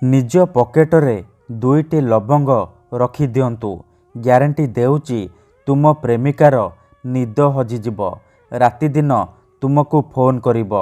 निज पकेटरे दुईटी लवंग रखिदियंतु। ग्यारंटी देउची तुम प्रेमिकार निद हजिजिब, राति दिन तुमको फोन करिब।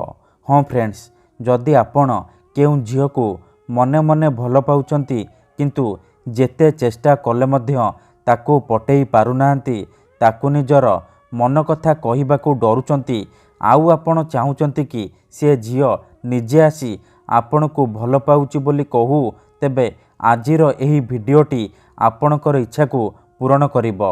हाँ फ्रेंड्स, जदि आपण केउ झील को मने मने भल पाउचंती किंतु जेते चेष्टा कले मध्य ताकू पटेई पारुनाहांती, ताकू निजर मन कथा कहिबाकू डरुचंती, आउ आपण चाहुचंती कि से झील निजे आसी आपण को भल पाउची बोली कहू, तेबे आजिर एही भिडियोटी आपणकर इच्छा को पूरण करिब।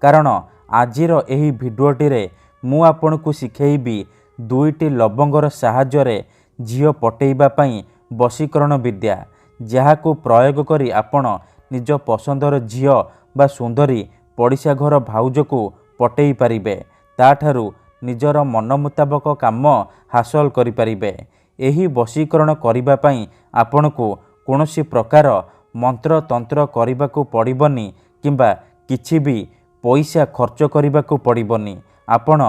कारण आजिर एही भिडियोटी रे मु आपण को शिखेइबी दुईटी लवंगर साहाय्य झील पटेइबा पई वशीकरण विद्या, जहाको प्रयोग करी आपण निज पसंदर झील बा सुंदरी पड़िशा घर भाउज को पटेई पारिबे, ताठारु निजर मन मुताबक काम हासिल करि पारिबे। एही वशीकरण करिबा पई आपणको कोनोसी प्रकार मंत्र तंत्र करिबाकू पड़िबनी किंबा किछि भी पैसा खर्च करिबाकू पड़िबनी। आपण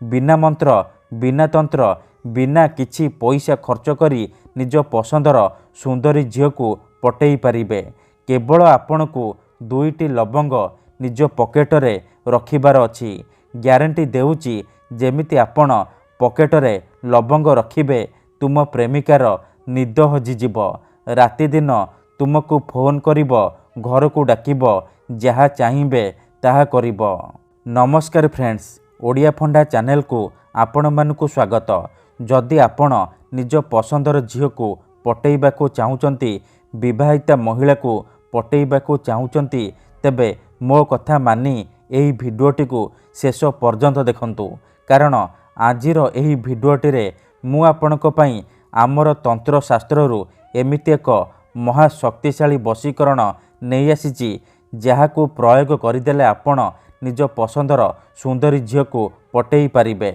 बिना मंत्र बिना तंत्र बिना किछि पैसा खर्च करी निज पसंदर सुंदरी झील को पटेई पारिबे। केवल आपणको दुईटी लवंग निज पकेटरे रखिबार अछि। ग्यारंटी देउची जेमिति आपण पकेटरे लवंग रखिबे तुम प्रेमिकार निद हजिजिब, राति दिन तुमको फोन करिब, घर को डाकिब, जहा चाहिबे ताहा करिब। नमस्कार फ्रेंड्स, ओडिया फंडा चैनल को आपण मानकु स्वागत। जदि आपण निज पसंदर झील को पटेइबाकू चाहुचंती, विवाहिता महिला को पटेइबाकू चाहुचंती, तेबे मो कथा मानी एही भिडियोटी को शेष पर्यंत देखंतु। कारण आजिर एही भिडियोटी रे मु आपणक पई आमर तंत्र शास्त्ररू एमिति एक महाशक्तिशाली वशीकरण नहीं आसीची, जहाको प्रयोग करदेले आपण निज पसंदर सुंदरी झील को पटेई पारिबे,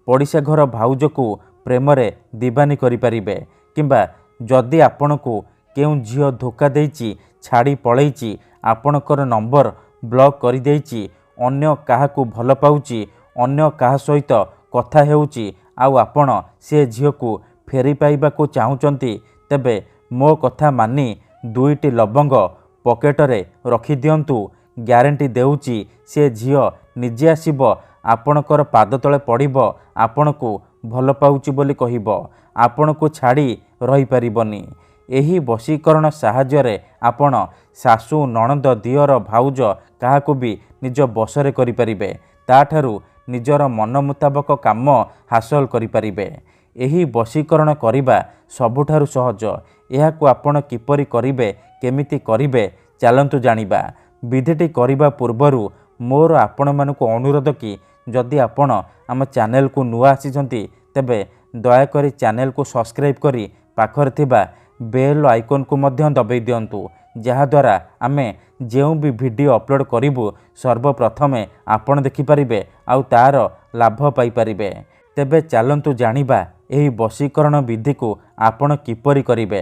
पड़िशा घर भाउज को प्रेम रे दीवानी करि पारिबे। किंबा जदि आपण को केउ झील धोखा देइची, छाड़ी पळेइची, आपणकर नंबर ब्लॉक करि देइची, अन्य काहाकू भल पाउची, अन्य काहा सहित कथा हेउची, आउ आपण से झील को फेरी पाइबाकू चाहुचंती, तेबे मो कथा मानी दुईटी लवंग पकेटरे रखि दियंतु। ग्यारंटी देउची से झील निजे आसीब, आपणकर पाद तले पड़िब, आपणको भल पाउची बोली कहिब, आपणको छाड़ी रही पारिबनी। एही वशीकरण साहाय्य आपण सासू नणंद दियर भाउज काहाकू भी निज बसरे करि पारिबे, ताठारु निजर मन मुताबक काम हासिल करि पारिबे। एही वशीकरण करिबा सबुठारु सहज। एहाकू आपण किपरि करिबे, केमिति करिबे, चलंतु जानिबा। विधिटी करिबा पूर्वरु मोर आपण मानकु अनुरोध कि जदि आपण आम चैनल को नुआ आसीचंती, तेबे दयाकरी चैनल को सब्सक्राइब करी पाखर थिबा बेल आइकन को मध्य दबाई दियंतु, जहाद्वारा आमे जेउ भी वीडियो अपलोड करिबु सर्वप्रथमे आपण देखि पारिबे, आउ तार लाभ पाई पारिबे। तेबे चलंतु जानिबा एही वशीकरण विधि को आपण किपरि करिबे।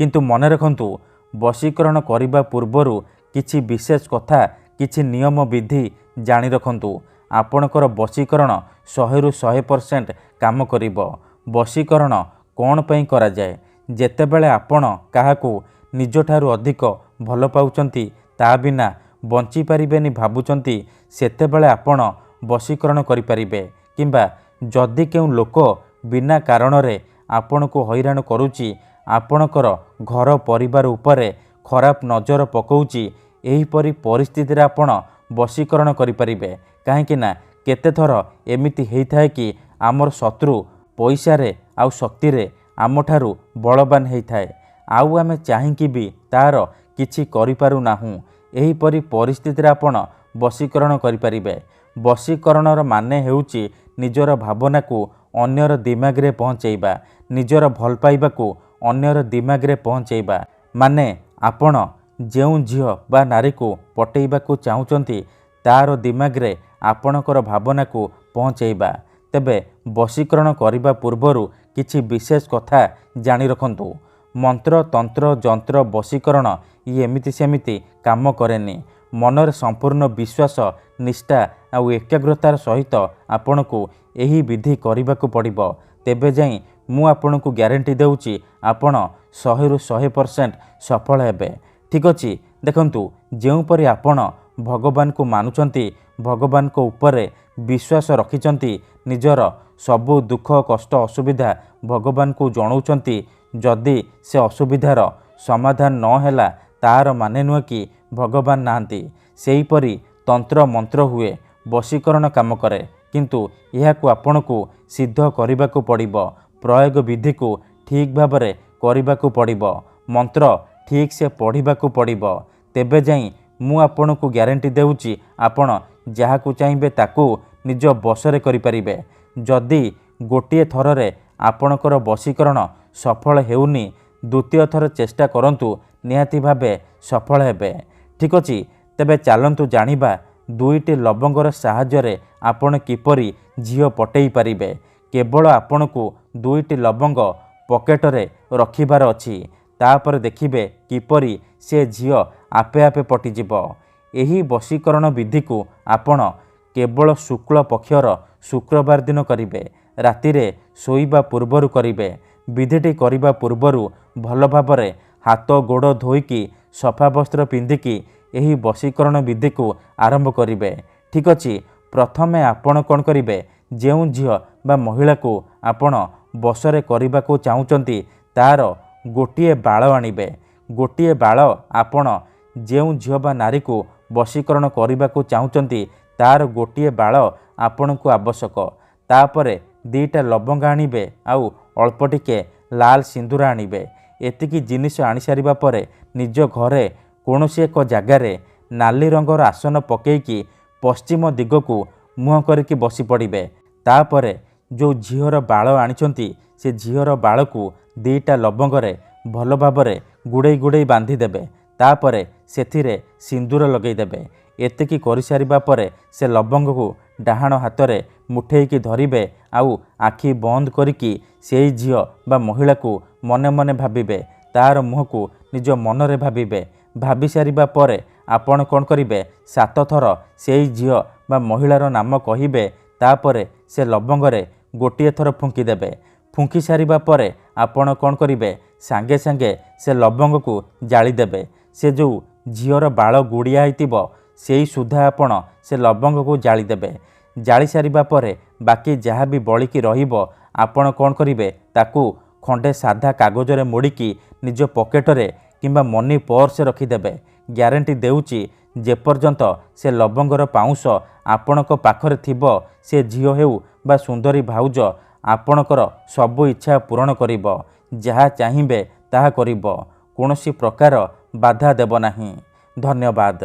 किंतु मन रखंतु, वशीकरण करिबा पूर्वरु किछि विशेष कथा, किछि नियम विधि जानि रखंतु। आपणकर वशीकरण 100% काम करिब। वशीकरण कोन पई करा जाय? जेतेबेले आपण काहाकू निजठारु अधिक भल पाउचंती, ता बिना बंची पारिबेनी भाबुचंती, सेतेबेले आपण वशीकरण करि पारिबे। किंबा जदि केउ लोक बिना कारण रे आपण को हैरान करूची, आपणकर घर परिवार उपरे खराब नजर पकाउची, एही परि परिस्थिति रे आपण वशीकरण करि पारिबे। काहेकि ना केते थर एमिति हेइथाय कि आमर शत्रु पैसा रे आउ शक्ति रे आमठारु बलवान हेइथाय, आउ आमे चाहिकी भी तार किछि करि पारु नाहु। एही परि परिस्थिति रे आपण वशीकरण करि पारिबे। वशीकरणर माने हेउची निजर भावना को अन्यर दिमाग रे पहुंचेइबा, निजर भल पाइबा को अन्यर दिमाग रे पहुंचेइबा। माने आपण जेउ झील बा नारी को पटेइबा को चाहुचंती, तार दिमाग रे आपणकर भावना को पहुंचेइबा। तेबे वशीकरण करिबा पूर्वरु किछि विशेष कथा जानि रखंतु। मंत्र तंत्र जंत्र वशीकरण ये एमिति सेमिति काम करेनी। मनर संपूर्ण विश्वास निष्ठा आउ एकाग्रतार सहित आपण को एही विधि करिबाकू पड़िबो, तेबे जाई ମୁଁ ଆପଣଙ୍କୁ ଗ୍ୟାରେଣ୍ଟି ଦେଉଛି ଆପଣ 100ରୁ 100% ସଫଳ ହେବେ। ଠିକ୍ ଅଛି, ଦେଖନ୍ତୁ ଯେଉଁପରି ଆପଣ ଭଗବାନଙ୍କୁ ମାନୁଛନ୍ତି, ଭଗବାନଙ୍କ ଉପରେ ବିଶ୍ୱାସ ରଖିଛନ୍ତି, ନିଜର ସବୁ ଦୁଃଖ କଷ୍ଟ ଅସୁବିଧା ଭଗବାନଙ୍କୁ ଜଣାଉଛନ୍ତି, ଯଦି ସେ ଅସୁବିଧାର ସମାଧାନ ନ ହେଲା ତାହାର ମାନେ ନୁହେଁ କି ଭଗବାନ ନାହାନ୍ତି। ସେହିପରି ତନ୍ତ୍ର ମନ୍ତ୍ର ହୁଏ, ବଶୀକରଣ କାମ କରେ, କିନ୍ତୁ ଏହାକୁ ଆପଣଙ୍କୁ ସିଦ୍ଧ କରିବାକୁ ପଡ଼ିବ। ପ୍ରୟୋଗ ବିଧିକୁ ଠିକ୍ ଭାବରେ କରିବାକୁ ପଡ଼ିବ, ମନ୍ତ୍ର ଠିକ୍ ସେ ପଢ଼ିବାକୁ ପଡ଼ିବ। ତେବେ ଯାଇ ମୁଁ ଆପଣଙ୍କୁ ଗ୍ୟାରେଣ୍ଟି ଦେଉଛି ଆପଣ ଯାହାକୁ ଚାହିଁବେ ତାକୁ ନିଜ ବଶରେ କରିପାରିବେ। ଯଦି ଗୋଟିଏ ଥରରେ ଆପଣଙ୍କର ବଶୀକରଣ ସଫଳ ହେଉନି, ଦ୍ୱିତୀୟ ଥର ଚେଷ୍ଟା କରନ୍ତୁ, ନିହାତି ଭାବେ ସଫଳ ହେବେ। ଠିକ୍ ଅଛି, ତେବେ ଚାଲନ୍ତୁ ଜାଣିବା 2ଟି ଲବଙ୍ଗର ସାହାଯ୍ୟରେ ଆପଣ କିପରି ଝିଅ ପଟେଇ ପାରିବେ। କେବଳ ଆପଣଙ୍କୁ 2ଟି ଲବଙ୍ଗ ପକେଟରେ ରଖିବାର ଅଛି, ତାପରେ ଦେଖିବେ କିପରି ସେ ଝିଅ ଆପେ ଆପେ ପଟିଯିବ। ଏହି ବଶୀକରଣ ବିଧିକୁ ଆପଣ କେବଳ ଶୁକ୍ଳ ପକ୍ଷର ଶୁକ୍ରବାର ଦିନ କରିବେ, ରାତିରେ ଶୋଇବା ପୂର୍ବରୁ କରିବେ। ବିଧିଟି କରିବା ପୂର୍ବରୁ ଭଲ ଭାବରେ ହାତ ଗୋଡ଼ ଧୋଇକି ସଫା ବସ୍ତ୍ର ପିନ୍ଧିକି ଏହି ବଶୀକରଣ ବିଧିକୁ ଆରମ୍ଭ କରିବେ। ଠିକ୍ ଅଛି, ପ୍ରଥମେ ଆପଣ କ'ଣ କରିବେ, ଯେଉଁ ଝିଅ ବା ମହିଳାକୁ ଆପଣ ବଶରେ କରିବାକୁ ଚାହୁଁଛନ୍ତି ତାର ଗୋଟିଏ ବାଳ ଆଣିବେ। ଗୋଟିଏ ବାଳ ଆପଣ ଯେଉଁ ଝିଅ ବା ନାରୀକୁ ବଶୀକରଣ କରିବାକୁ ଚାହୁଁଛନ୍ତି ତାର ଗୋଟିଏ ବାଳ ଆପଣଙ୍କୁ ଆବଶ୍ୟକ। ତାପରେ 2ଟା ଲବଙ୍ଗ ଆଣିବେ ଆଉ ଅଳ୍ପ ଟିକେ ଲାଲ ସିନ୍ଦୁର ଆଣିବେ। ଏତିକି ଜିନିଷ ଆଣିସାରିବା ପରେ ନିଜ ଘରେ କୌଣସି ଏକ ଜାଗାରେ ନାଲି ରଙ୍ଗର ଆସନ ପକାଇକି ପଶ୍ଚିମ ଦିଗକୁ ମୁହଁ କରିକି ବସି ପଡ଼ିବେ। ତାପରେ ଯେଉଁ ଝିଅର ବାଳ ଆଣିଛନ୍ତି ସେ ଝିଅର ବାଳକୁ 2ଟା ଲବଙ୍ଗରେ ଭଲ ଭାବରେ ଗୁଡ଼େଇ ଗୁଡ଼େଇ ବାନ୍ଧିଦେବେ। ତାପରେ ସେଥିରେ ସିନ୍ଦୁର ଲଗାଇଦେବେ। ଏତିକି କରିସାରିବା ପରେ ସେ ଲବଙ୍ଗକୁ ଡାହାଣ ହାତରେ ମୁଠେଇକି ଧରିବେ ଆଉ ଆଖି ବନ୍ଦ କରିକି ସେଇ ଝିଅ ବା ମହିଳାକୁ ମନେ ମନେ ଭାବିବେ, ତାର ମୁହଁକୁ ନିଜ ମନରେ ଭାବିବେ। ଭାବି ସାରିବା ପରେ ଆପଣ କ'ଣ କରିବେ, 7 ଥର ସେଇ ଝିଅ ବା ମହିଳାର ନାମ କହିବେ। ତାପରେ ସେ ଲବଙ୍ଗରେ ଗୋଟିଏ ଥର ଫୁଙ୍କି ଦେବେ। ଫୁଙ୍କି ସାରିବା ପରେ ଆପଣ କ'ଣ କରିବେ, ସାଙ୍ଗେ ସାଙ୍ଗେ ସେ ଲବଙ୍ଗକୁ ଜାଳିଦେବେ। ସେ ଯେଉଁ ଝିଅର ବାଳ ଗୁଡ଼ିଆ ହେଇଥିବ ସେଇ ସୁଦ୍ଧା ଆପଣ ସେ ଲବଙ୍ଗକୁ ଜାଳିଦେବେ। ଜାଳି ସାରିବା ପରେ ବାକି ଯାହା ବି ବଳିକି ରହିବ ଆପଣ କ'ଣ କରିବେ, ତାକୁ ଖଣ୍ଡେ ସାଧା କାଗଜରେ ମୋଡ଼ିକି ନିଜ ପକେଟରେ କିମ୍ବା ମନି ପର୍ସରେ ରଖିଦେବେ। ଗ୍ୟାରେଣ୍ଟି ଦେଉଛି ଯେପର୍ଯ୍ୟନ୍ତ ସେ ଲବଙ୍ଗର ପାଉଁଶ ଆପଣଙ୍କ ପାଖରେ ଥିବ ସେ ଝିଅ ହେଉ ବା ସୁନ୍ଦରୀ ଭାଉଜ ଆପଣଙ୍କର ସବୁ ଇଚ୍ଛା ପୂରଣ କରିବ। ଯାହା ଚାହିଁବେ ତାହା କରିବ, କୌଣସି ପ୍ରକାର ବାଧା ଦେବ ନାହିଁ। ଧନ୍ୟବାଦ।